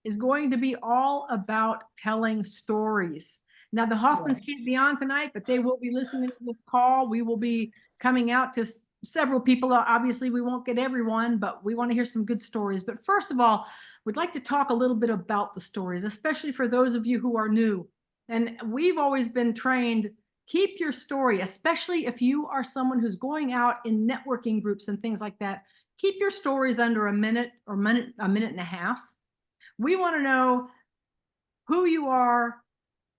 is going to be all about telling stories. Now, the Hoffmans can't be on tonight, but they will be listening to this call. We will be coming out to several people. Obviously, we won't get everyone, but we want to hear some good stories. But first of all, we'd like to talk a little bit about the stories, especially for those of you who are new. And we've always been trained, keep your story, especially if you are someone who's going out in networking groups and things like that. Keep your stories under a minute or a minute and a half. We want to know who you are,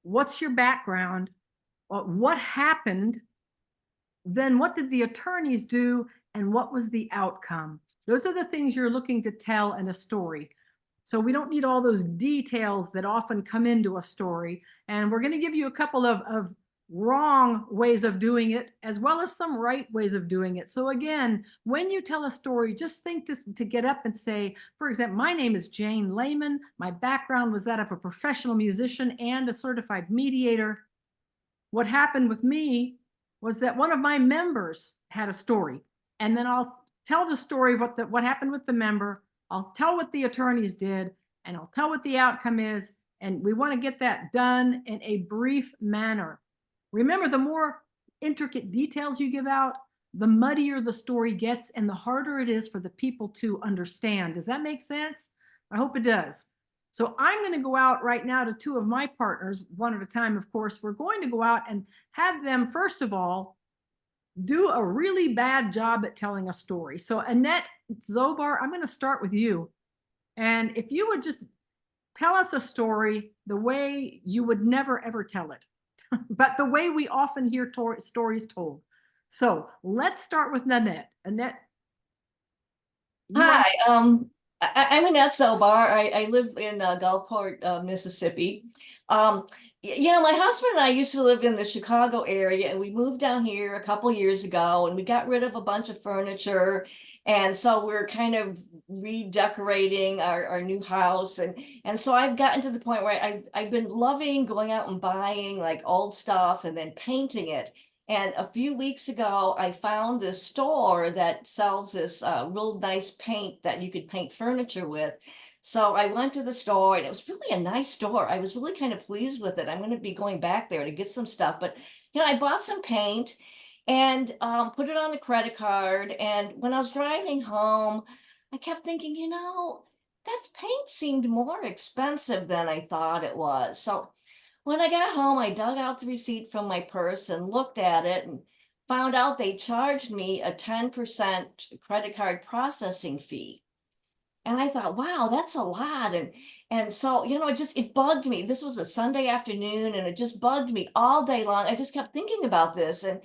what's your background, what happened, then what did the attorneys do, and what was the outcome? Those are the things you're looking to tell in a story. So we don't need all those details that often come into a story. And we're going to give you a couple of wrong ways of doing it, as well as some right ways of doing it. So again, when you tell a story, just think to get up and say, for example, my name is Jane Lehman. My background was that of a professional musician and a certified mediator. What happened with me was that one of my members had a story, and then I'll tell the story of what happened with the member. I'll tell what the attorneys did, and I'll tell what the outcome is. And we want to get that done in a brief manner. Remember, the more intricate details you give out, the muddier the story gets and the harder it is for the people to understand. Does that make sense? I hope it does. So I'm going to go out right now to two of my partners, one at a time, of course. We're going to go out and have them, first of all, do a really bad job at telling a story. So Annette Zobar, I'm going to start with you. And if you would just tell us a story the way you would never, ever tell it, but the way we often hear stories told. So let's start with Annette. Annette. Hi, I'm Annette Zobar. I live in Gulfport, Mississippi. My husband and I used to live in the Chicago area, and we moved down here a couple years ago, and we got rid of a bunch of furniture. And so we're kind of redecorating our new house. And so I've gotten to the point where I've been loving going out and buying like old stuff and then painting it. And a few weeks ago, I found this store that sells this real nice paint that you could paint furniture with. So I went to the store, and it was really a nice store. I was really kind of pleased with it. I'm going to be going back there to get some stuff. But, I bought some paint and put it on the credit card. And when I was driving home, I kept thinking, that paint seemed more expensive than I thought it was. So when I got home, I dug out the receipt from my purse and looked at it and found out they charged me a 10% credit card processing fee. And I thought, wow, that's a lot. And so, it bugged me. This was a Sunday afternoon, and it just bugged me all day long. I just kept thinking about this. And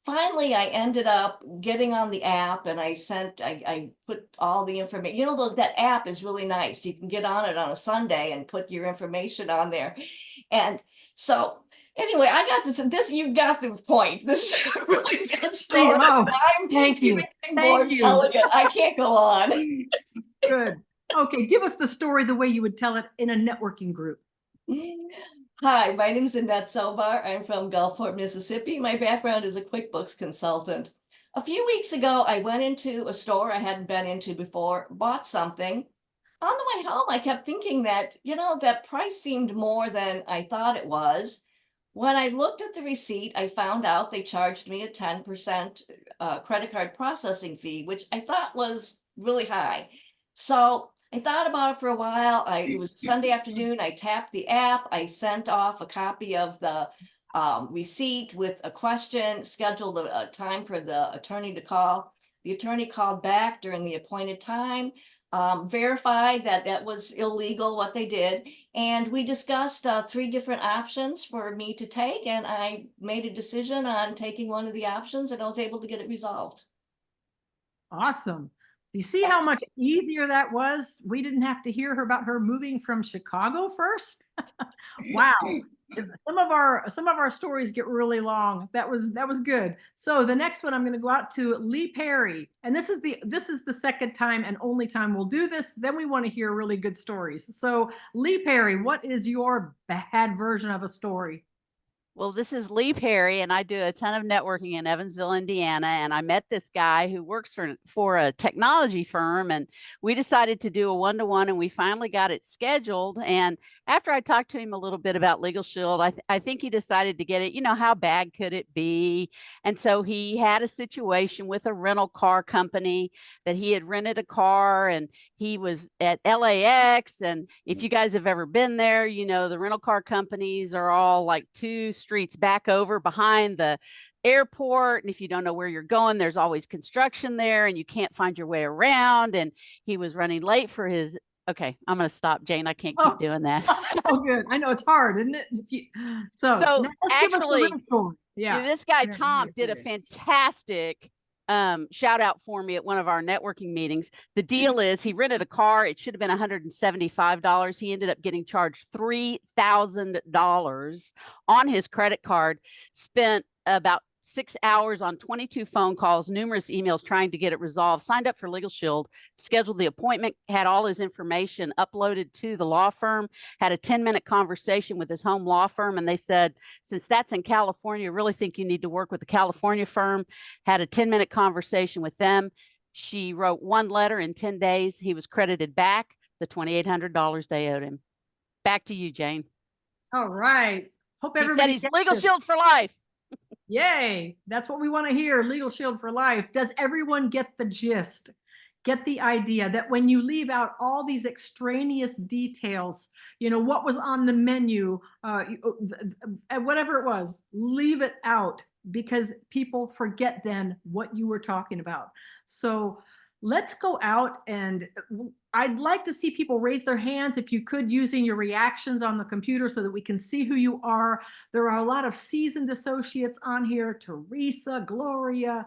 finally I ended up getting on the app, and I put all the information. That app is really nice. You can get on it on a Sunday and put your information on there. And so anyway, I got this, you got the point. This is a really good story. Thank you. Thank you. Telling it. I can't go on. Good. Okay, give us the story the way you would tell it in a networking group. Hi, my name is Annette Zobar. I'm from Gulfport, Mississippi. My background is a QuickBooks consultant. A few weeks ago, I went into a store I hadn't been into before, bought something. On the way home, I kept thinking that, that price seemed more than I thought it was. When I looked at the receipt, I found out they charged me a 10% credit card processing fee, which I thought was really high. So I thought about it for a while. It was Sunday afternoon. I tapped the app. I sent off a copy of the receipt with a question, scheduled a time for the attorney to call. The attorney called back during the appointed time, verified that that was illegal, what they did. And we discussed 3 different options for me to take. And I made a decision on taking one of the options, and I was able to get it resolved. Awesome. Do you see how much easier that was? We didn't have to hear about her moving from Chicago first. Wow. Some of our stories get really long. That was good. So the next one, I'm going to go out to Lee Perry, and this is the second time and only time we'll do this. Then we want to hear really good stories. So Lee Perry, what is your bad version of a story? Well, this is Lee Perry, and I do a ton of networking in Evansville, Indiana. And I met this guy who works for a technology firm, and we decided to do a one-to-one, and we finally got it scheduled. And after I talked to him a little bit about Legal Shield, I think he decided to get it. You know, how bad could it be? And so he had a situation with a rental car company that he had rented a car, and he was at LAX. And if you guys have ever been there, you know, the rental car companies are all like 2 streets back over behind the airport. And if you don't know where you're going, there's always construction there and you can't find your way around. And he was running late for his, okay, I'm going to stop, Jane. I can't keep doing that. Oh, good. I know it's hard, isn't it? So now let's give us the real story. Yeah. This guy, Yeah, Tom, yeah, did a yes. fantastic shout out for me at one of our networking meetings. The deal is he rented a car. It should have been $175. He ended up getting charged $3,000 on his credit card, spent about 6 hours on 22 phone calls, numerous emails trying to get it resolved, signed up for Legal Shield, scheduled the appointment, had all his information uploaded to the law firm, had a 10-minute conversation with his home law firm. And they said, since that's in California, I really think you need to work with the California firm. Had a 10-minute conversation with them. She wrote 1 letter in 10 days. He was credited back the $2,800 they owed him. Back to you, Jane. All right. Hope He everybody said he's gets Legal this. Shield for life. Yay. That's what we want to hear. Legal Shield for life. Does everyone get the gist? Get the idea that when you leave out all these extraneous details, you know, what was on the menu, whatever it was, leave it out, because people forget then what you were talking about. So let's go out, and I'd like to see people raise their hands, if you could, using your reactions on the computer so that we can see who you are. There are a lot of seasoned associates on here: Teresa, Gloria,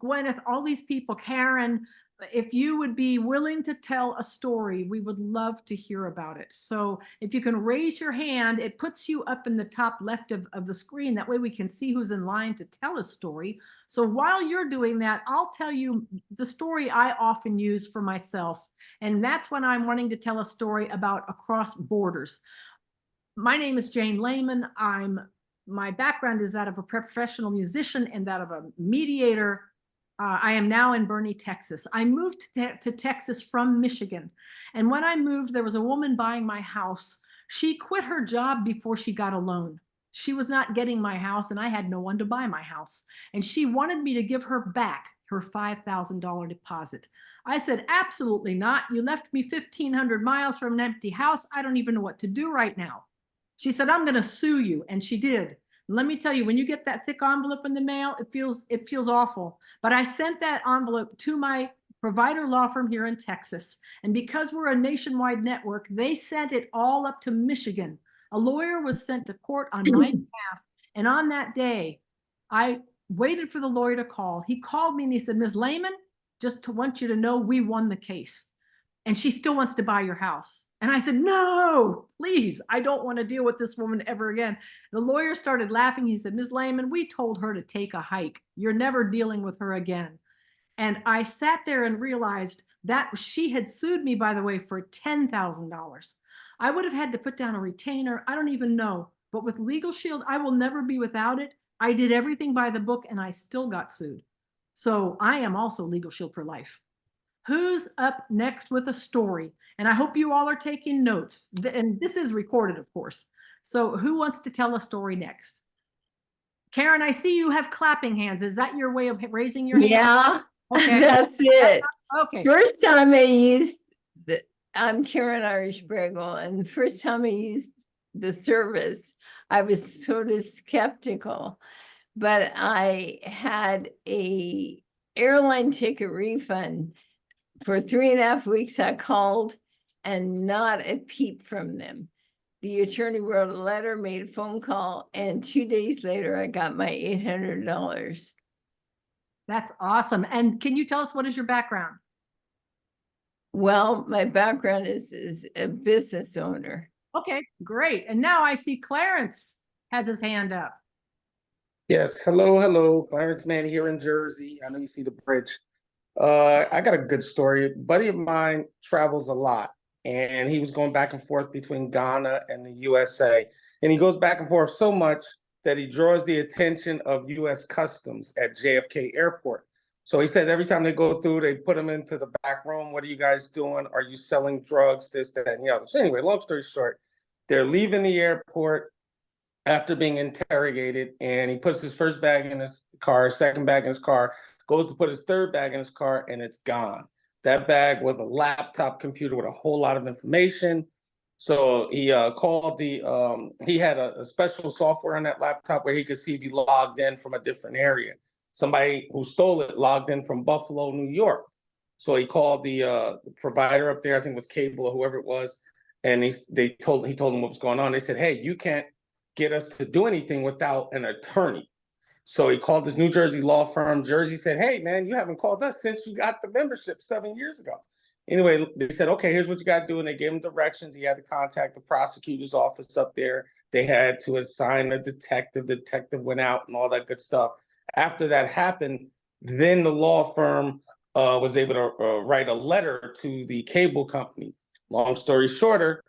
Gwyneth, all these people, Karen. If you would be willing to tell a story, we would love to hear about it. So if you can raise your hand, it puts you up in the top left of the screen. That way we can see who's in line to tell a story. So while you're doing that, I'll tell you the story I often use for myself. And that's when I'm wanting to tell a story about across borders. My name is Jane Lehman. My background is that of a professional musician and that of a mediator. I am now in Boerne, Texas. I moved to Texas from Michigan. And when I moved, there was a woman buying my house. She quit her job before she got a loan. She was not getting my house, and I had no one to buy my house. And she wanted me to give her back her $5,000 deposit. I said, absolutely not. You left me 1,500 miles from an empty house. I don't even know what to do right now. She said, I'm going to sue you. And she did. Let me tell you, when you get that thick envelope in the mail, it feels awful. But I sent that envelope to my provider law firm here in Texas. And because we're a nationwide network, they sent it all up to Michigan. A lawyer was sent to court on my behalf. And on that day, I waited for the lawyer to call. He called me and he said, Ms. Lehman, just to want you to know, we won the case. And she still wants to buy your house. And I said, no, please, I don't want to deal with this woman ever again. The lawyer started laughing. He said, Ms. Lehman, we told her to take a hike. You're never dealing with her again. And I sat there and realized that she had sued me, by the way, for $10,000. I would have had to put down a retainer. I don't even know. But with Legal Shield, I will never be without it. I did everything by the book and I still got sued. So I am also Legal Shield for life. Who's up next with a story? And I hope you all are taking notes. And this is recorded, of course. So who wants to tell a story next? Karen, I see you have clapping hands. Is that your way of raising your hand? Yeah, Okay. that's it. Okay. First time I used I'm Karen Irish Bregel, and the first time I used the service, I was sort of skeptical, but I had a airline ticket refund. For 3.5 weeks, I called and not a peep from them. The attorney wrote a letter, made a phone call, and 2 days later, I got my $800. That's awesome. And can you tell us, what is your background? Well, my background is a business owner. Okay, great. And now I see Clarence has his hand up. Yes, hello, Clarence Mann here in Jersey. I know you see the bridge. I got a good story. A buddy of mine travels a lot, and he was going back and forth between Ghana and the USA. And he goes back and forth so much that he draws the attention of U.S. Customs at JFK Airport. So he says every time they go through, they put him into the back room. What are you guys doing? Are you selling drugs? This, that, and the other. So anyway, long story short, they're leaving the airport after being interrogated, and he puts his first bag in his car, second bag in his car, goes to put his third bag in his car, and it's gone. That bag was a laptop computer with a whole lot of information. So he called he had a special software on that laptop where he could see if he logged in from a different area. Somebody who stole it logged in from Buffalo, New York. So he called the provider up there, I think it was Cable or whoever it was, and he told him what was going on. They said, hey, you can't get us to do anything without an attorney. So he called this New Jersey law firm. Jersey said, hey, man, you haven't called us since you got the membership 7 years ago. Anyway, they said, okay, here's what you got to do. And they gave him directions. He had to contact the prosecutor's office up there. They had to assign a detective. The detective went out and all that good stuff. After that happened, then the law firm was able to write a letter to the cable company. Long story shorter,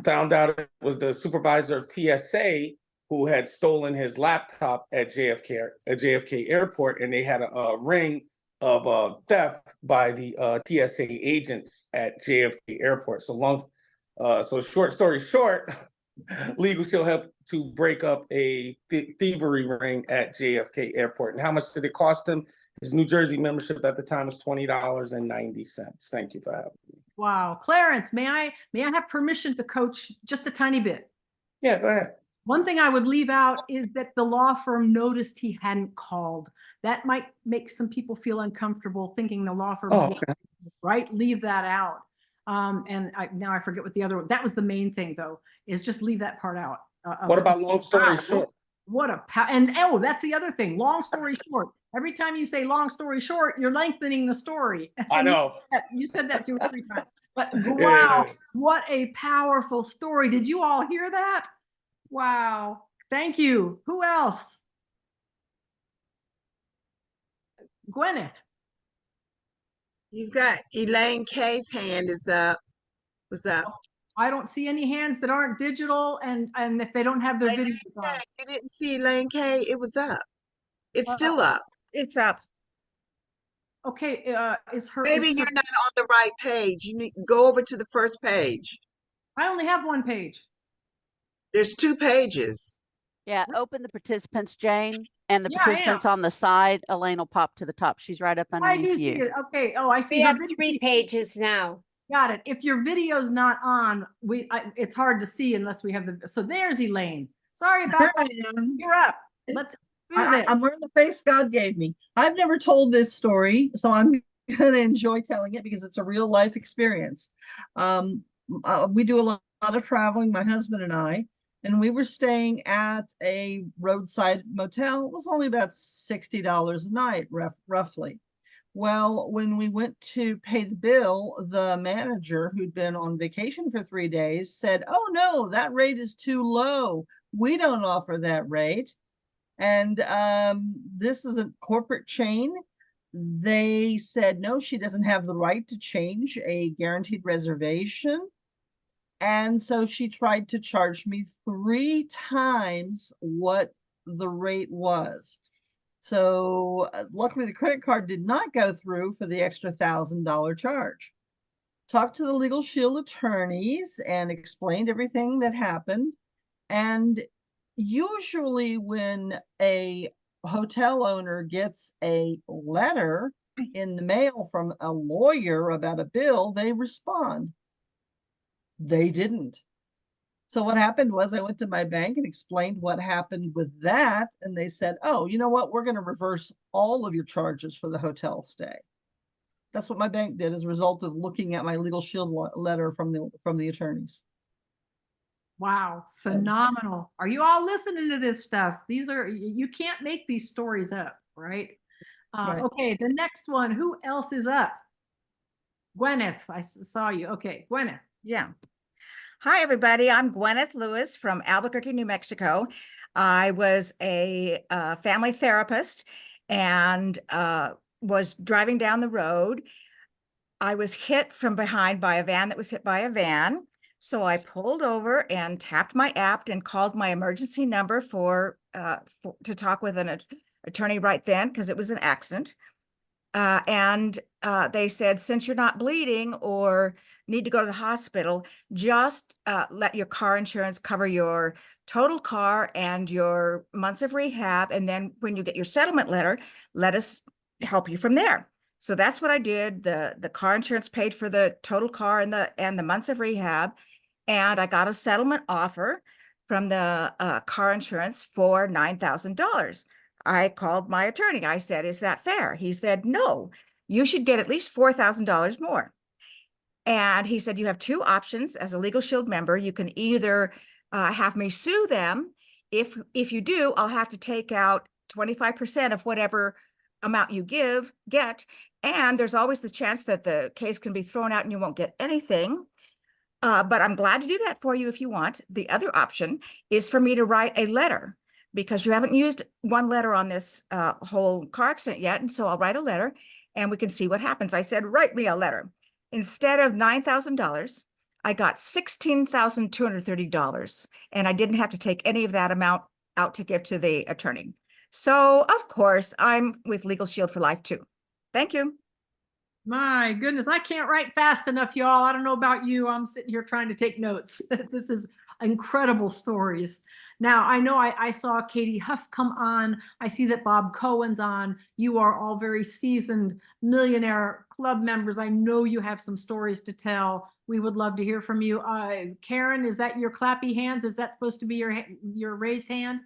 found out it was the supervisor of TSA who had stolen his laptop at JFK Airport, and they had a ring of theft by the TSA agents at JFK Airport. So short story short, Legal Shield helped to break up a thievery ring at JFK Airport. And how much did it cost him? His New Jersey membership at the time was $20.90. Thank you for having me. Wow. Clarence, may I have permission to coach just a tiny bit? Yeah, go ahead. One thing I would leave out is that the law firm noticed he hadn't called. That might make some people feel uncomfortable thinking the law firm, right? Leave that out. And now I forget what the other one, that was the main thing though, is just leave that part out. What about long story short? What that's the other thing. Long story short. Every time you say long story short, you're lengthening the story. I know. You said that 2 or 3 times. But wow, what a powerful story. Did you all hear that? Wow. Thank you. Who else? Gwyneth. You've got Elaine K's hand is up. What's up? I don't see any hands that aren't digital, and if they don't have their Elaine videos on. K, you didn't see Elaine K? It was up. It's still up. It's up. Okay, Maybe you're not on the right page. You need go over to the first page. I only have one page. There's 2 pages. Yeah, open the participants, Jane, and the Yeah, I am. participants on the side. Elaine will pop to the top. She's right up I underneath do see you. it. Okay. Oh, I see. We her have video. 3 pages now. Got it. If your video's not on, it's hard to see unless we have the. So there's Elaine. Sorry about that. You're up. Let's do this. I'm wearing the face God gave me. I've never told this story, so I'm going to enjoy telling it because it's a real life experience. We do a lot of traveling, my husband and I, and we were staying at a roadside motel. It was only about $60 a night, roughly. Well, when we went to pay the bill, the manager, who'd been on vacation for 3 days, said, "Oh no, that rate is too low. We don't offer that rate." And this is a corporate chain. They said, no, she doesn't have the right to change a guaranteed reservation. And so she tried to charge me 3 times what the rate was. So luckily the credit card did not go through for the extra $1,000 charge. Talked to the Legal Shield attorneys and explained everything that happened. And usually when a hotel owner gets a letter in the mail from a lawyer about a bill, they respond. They didn't. So what happened was I went to my bank and explained what happened with that. And they said, oh, you know what? We're going to reverse all of your charges for the hotel stay. That's what my bank did as a result of looking at my Legal Shield letter from the attorneys. Wow, phenomenal. Are you all listening to this stuff? You can't make these stories up, right? Right. Okay, the next one, who else is up? Gwyneth, I saw you. Okay, Gwyneth. Yeah. Hi, everybody. I'm Gwyneth Lewis from Albuquerque, New Mexico. I was a family therapist and was driving down the road. I was hit from behind by a van that was hit by a van. So I pulled over and tapped my app and called my emergency number to talk with an attorney right then, because it was an accident. And they said, since you're not bleeding or need to go to the hospital, just let your car insurance cover your total car and your months of rehab. And then when you get your settlement letter, let us help you from there. So that's what I did. The car insurance paid for the total car and the months of rehab. And I got a settlement offer from the car insurance for $9,000. I called my attorney. I said, is that fair? He said, no, you should get at least $4,000 more. And he said, you have two options as a Legal Shield member. You can either have me sue them. If you do, I'll have to take out 25% of whatever amount you get. And there's always the chance that the case can be thrown out and you won't get anything. But I'm glad to do that for you if you want. The other option is for me to write a letter, because you haven't used one letter on this whole car accident yet. And so I'll write a letter and we can see what happens. I said, write me a letter. Instead of $9,000, I got $16,230. And I didn't have to take any of that amount out to give to the attorney. So of course, I'm with Legal Shield for life too. Thank you. My goodness, I can't write fast enough, y'all. I don't know about you. I'm sitting here trying to take notes. This is incredible stories. Now, I know I saw Katie Huff come on. I see that Bob Cohen's on. You are all very seasoned Millionaire Club members. I know you have some stories to tell. We would love to hear from you. Karen, is that your clappy hands? Is that supposed to be your raised hand?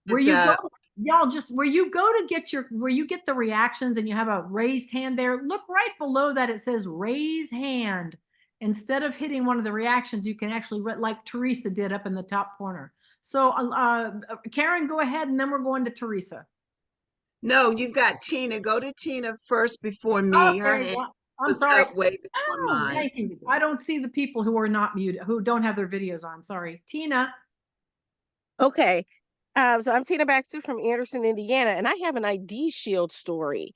Where you go, y'all, just where you go to get where you get the reactions and you have a raised hand there, look right below that. It says raise hand. Instead of hitting one of the reactions, you can actually, like Teresa did up in the top corner. So Karen, go ahead, and then we're going to Teresa. No, you've got Tina. Go to Tina first before me. Oh, Her there you hand go. I'm was sorry. up way before Oh, mine. thank you. I don't see the people who are not muted, who don't have their videos on. Sorry. Tina. Okay. So I'm Tina Baxter from Anderson, Indiana, and I have an ID Shield story.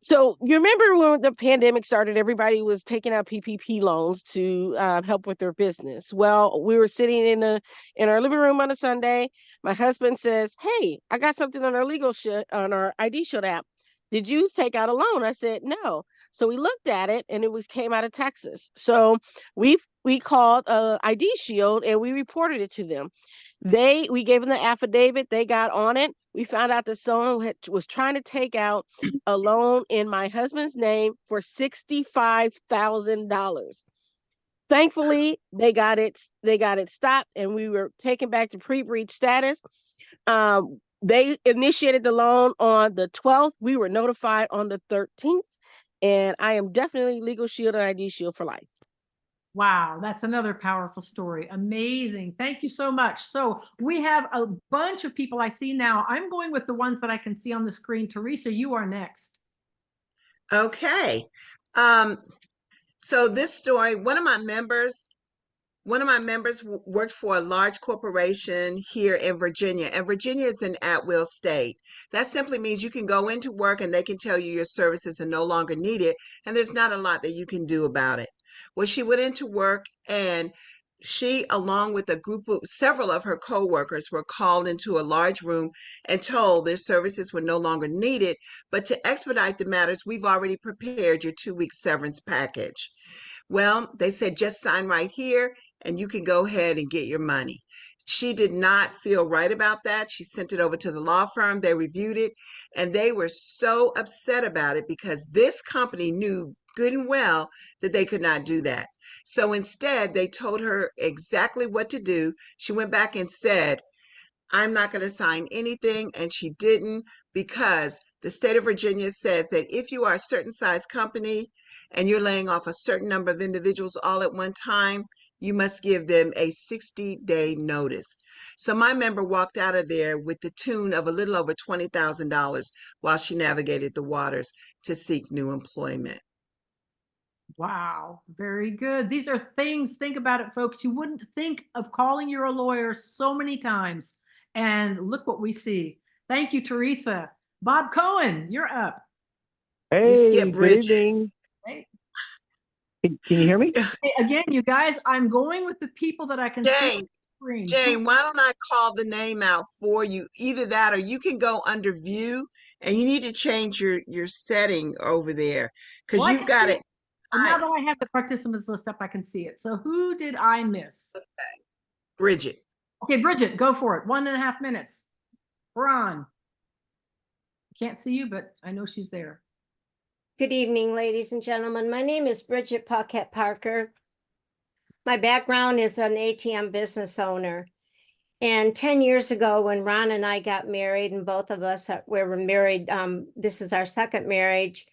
So you remember when the pandemic started, everybody was taking out PPP loans to help with their business. Well, we were sitting in our living room on a Sunday. My husband says, "Hey, I got something on our ID Shield app. Did you take out a loan?" I said, "No." So we looked at it, and it came out of Texas. So we called ID Shield and we reported it to them. We gave them the affidavit. They got on it. We found out that someone was trying to take out a loan in my husband's name for $65,000. Thankfully, they got it stopped, and we were taken back to pre-breach status. They initiated the loan on the 12th. We were notified on the 13th, and I am definitely Legal Shield and ID Shield for life. Wow, that's another powerful story. Amazing. Thank you so much. So we have a bunch of people I see now. I'm going with the ones that I can see on the screen. Teresa, you are next. Okay. So this story, one of my members worked for a large corporation here in Virginia, and Virginia is an at-will state. That simply means you can go into work and they can tell you your services are no longer needed, and there's not a lot that you can do about it. Well, she went into work, and she, along with several of her coworkers, were called into a large room and told their services were no longer needed, but to expedite the matters, we've already prepared your 2-week severance package. Well, they said, just sign right here and you can go ahead and get your money. She did not feel right about that. She sent it over to the law firm. They reviewed it, and they were so upset about it because this company knew good and well that they could not do that. So instead, they told her exactly what to do. She went back and said, I'm not going to sign anything, and she didn't, because the state of Virginia says that if you are a certain size company and you're laying off a certain number of individuals all at one time, you must give them a 60-day notice. So my member walked out of there with the tune of a little over $20,000 while she navigated the waters to seek new employment. Wow, very good. These are things, think about it, folks. You wouldn't think of calling your lawyer so many times. And look what we see. Thank you, Teresa. Bob Cohen, you're up. You Hey, skip good Bridget. evening. Hey. Can you hear me? Hey, again, you guys, I'm going with the people that I can see on Jane, the screen. Jane, why don't I call the name out for you? Either that or you can go under view and you need to change your setting over there because Well, I you've can got see it. Well, now that I have the participants list up, I can see it. So who did I miss? Bridget. Okay, Bridget, go for it. 1.5 minutes. We're on. Can't see you, but I know she's there. Good evening, ladies and gentlemen. My name is Bridget Paquette Parker. My background is an ATM business owner. And 10 years ago, when Ron and I got married, and both of us were married, this is our second marriage,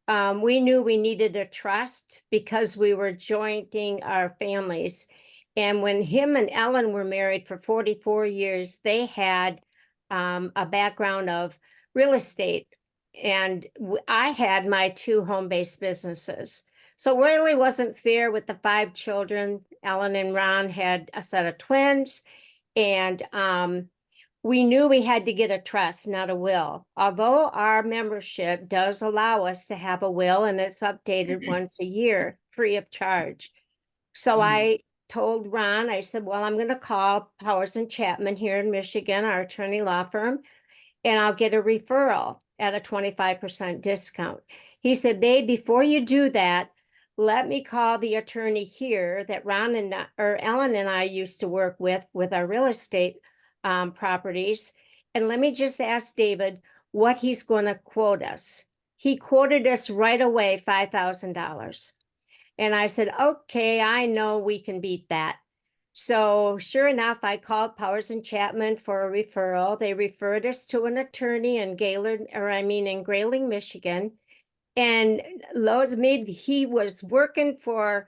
we knew we needed a trust because we were joining our families. And when him and Ellen were married for 44 years, they had a background of real estate. And I had my 2 home-based businesses. So it really wasn't fair with the 5 children. Ellen and Ron had a set of twins. And we knew we had to get a trust, not a will. Although our membership does allow us to have a will and it's updated once a year, free of charge. So I told Ron, I said, well, I'm going to call Powers and Chapman here in Michigan, our attorney law firm, and I'll get a referral at a 25% discount. He said, babe, before you do that, let me call the attorney here that Ellen and I used to work with our real estate properties. And let me just ask David what he's going to quote us. He quoted us right away $5,000. And I said, okay, I know we can beat that. So sure enough, I called Powers and Chapman for a referral. They referred us to an attorney in Grayling, Michigan. And he was working for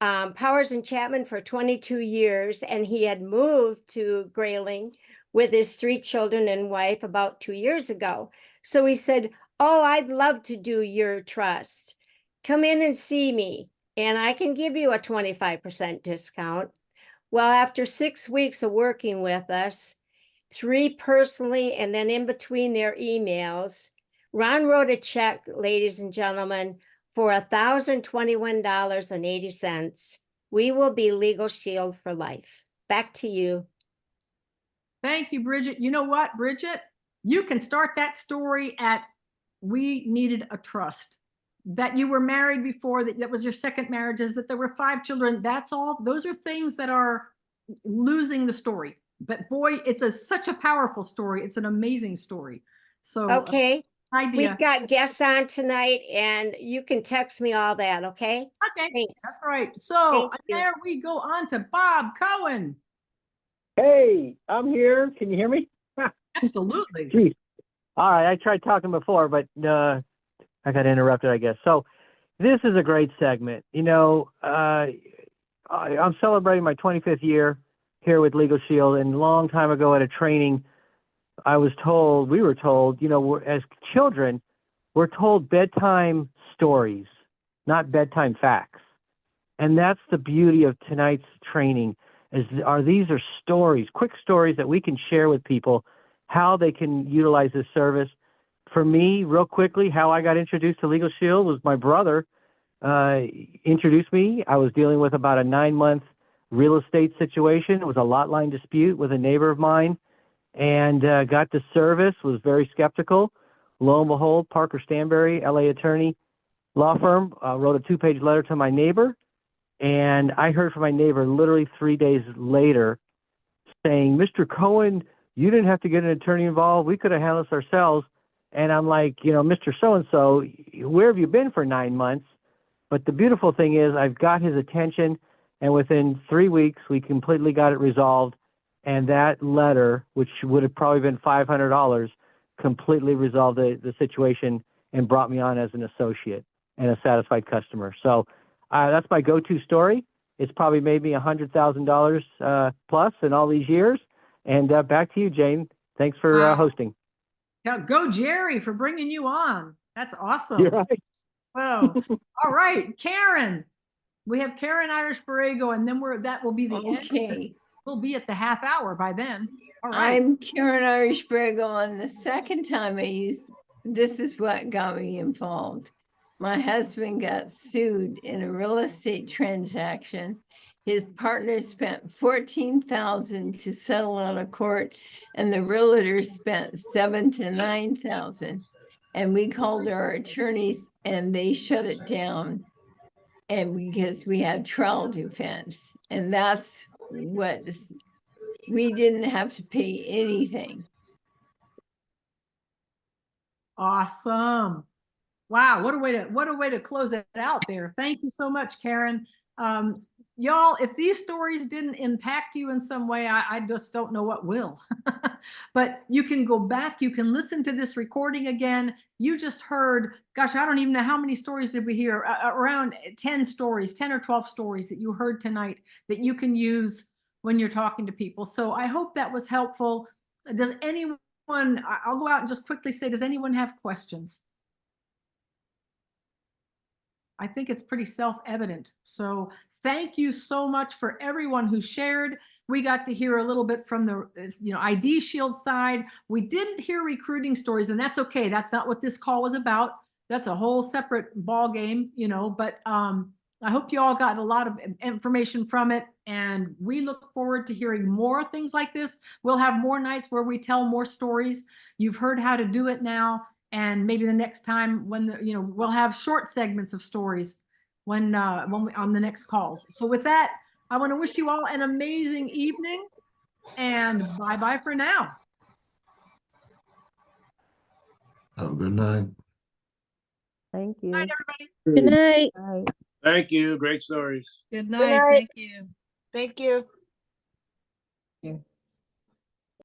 Powers and Chapman for 22 years, and he had moved to Grayling with his 3 children and wife about 2 years ago. So he said, oh, I'd love to do your trust. Come in and see me, and I can give you a 25% discount. Well, after 6 weeks of working with us, 3 personally, and then in between their emails, Ron wrote a check, ladies and gentlemen, for $1,021.80. We will be Legal Shield for life. Back to you. Thank you, Bridget. You know what, Bridget? You can start that story at we needed a trust. That you were married before, that was your second marriage, is that there were 5 children. That's all. Those are things that are losing the story. But boy, it's such a powerful story. It's an amazing story. So okay. Idea. We've got guests on tonight, and you can text me all that, okay? Okay, thanks. That's right. So Thank you. there we go on to Bob Cohen. Hey, I'm here. Can you hear me? Absolutely. Geez. All right. I tried talking before, but I got interrupted, I guess. So this is a great segment. You know, I'm celebrating my 25th year here with Legal Shield, and a long time ago at a training, we were told, you know, as children, we're told bedtime stories, not bedtime facts. And that's the beauty of tonight's training these are stories, quick stories that we can share with people, how they can utilize this service. For me, real quickly, how I got introduced to Legal Shield was my brother introduced me. I was dealing with about a 9-month real estate situation. It was a lot line dispute with a neighbor of mine, and got the service, was very skeptical. Lo and behold, Parker Stanberry, LA attorney, law firm, wrote a 2-page letter to my neighbor. And I heard from my neighbor literally 3 days later saying, Mr. Cohen, you didn't have to get an attorney involved. We could have handled this ourselves. And I'm like, you know, Mr. So-and-so, where have you been for 9 months? But the beautiful thing is I've got his attention, and within 3 weeks, we completely got it resolved. And that letter, which would have probably been $500, completely resolved the situation and brought me on as an associate and a satisfied customer. So that's my go-to story. It's probably made me $100,000 plus in all these years. And back to you, Jane. Thanks for hosting. Now, go Jerry for bringing you on. That's awesome. You're right. So, all right, Karen. We have Karen Irish Borrego, and then that will be the end. Okay. We'll be at the half hour by then. All right. I'm Karen Irish Borrego, and the second time this is what got me involved. my husband got sued in a real estate transaction. His partner spent $14,000 to settle out of court, and the realtor spent $7,000 to $9,000. And we called our attorneys, and they shut it down. And because we had trial defense, and that's what we didn't have to pay anything. Awesome. Wow, what a way to close it out there. Thank you so much, Karen. Y'all, if these stories didn't impact you in some way, I just don't know what will. But you can go back, you can listen to this recording again. You just heard, gosh, I don't even know how many stories did we hear, around 10 stories, 10 or 12 stories that you heard tonight that you can use when you're talking to people. So I hope that was helpful. Does anyone, I'll go out and just quickly say, does anyone have questions? I think it's pretty self-evident. So thank you so much for everyone who shared. We got to hear a little bit from the ID Shield side. We didn't hear recruiting stories, and that's okay. That's not what this call was about. That's a whole separate ball game, but I hope you all got a lot of information from it, and we look forward to hearing more things like this. We'll have more nights where we tell more stories. You've heard how to do it now. And maybe the next time when we'll have short segments of stories when we on the next calls. So with that, I want to wish you all an amazing evening, and bye-bye for now. Have a good night. Thank you. Bye, everybody. Good night. Bye. Thank you. Great stories. Good night. night. Thank you. Thank you. Yeah.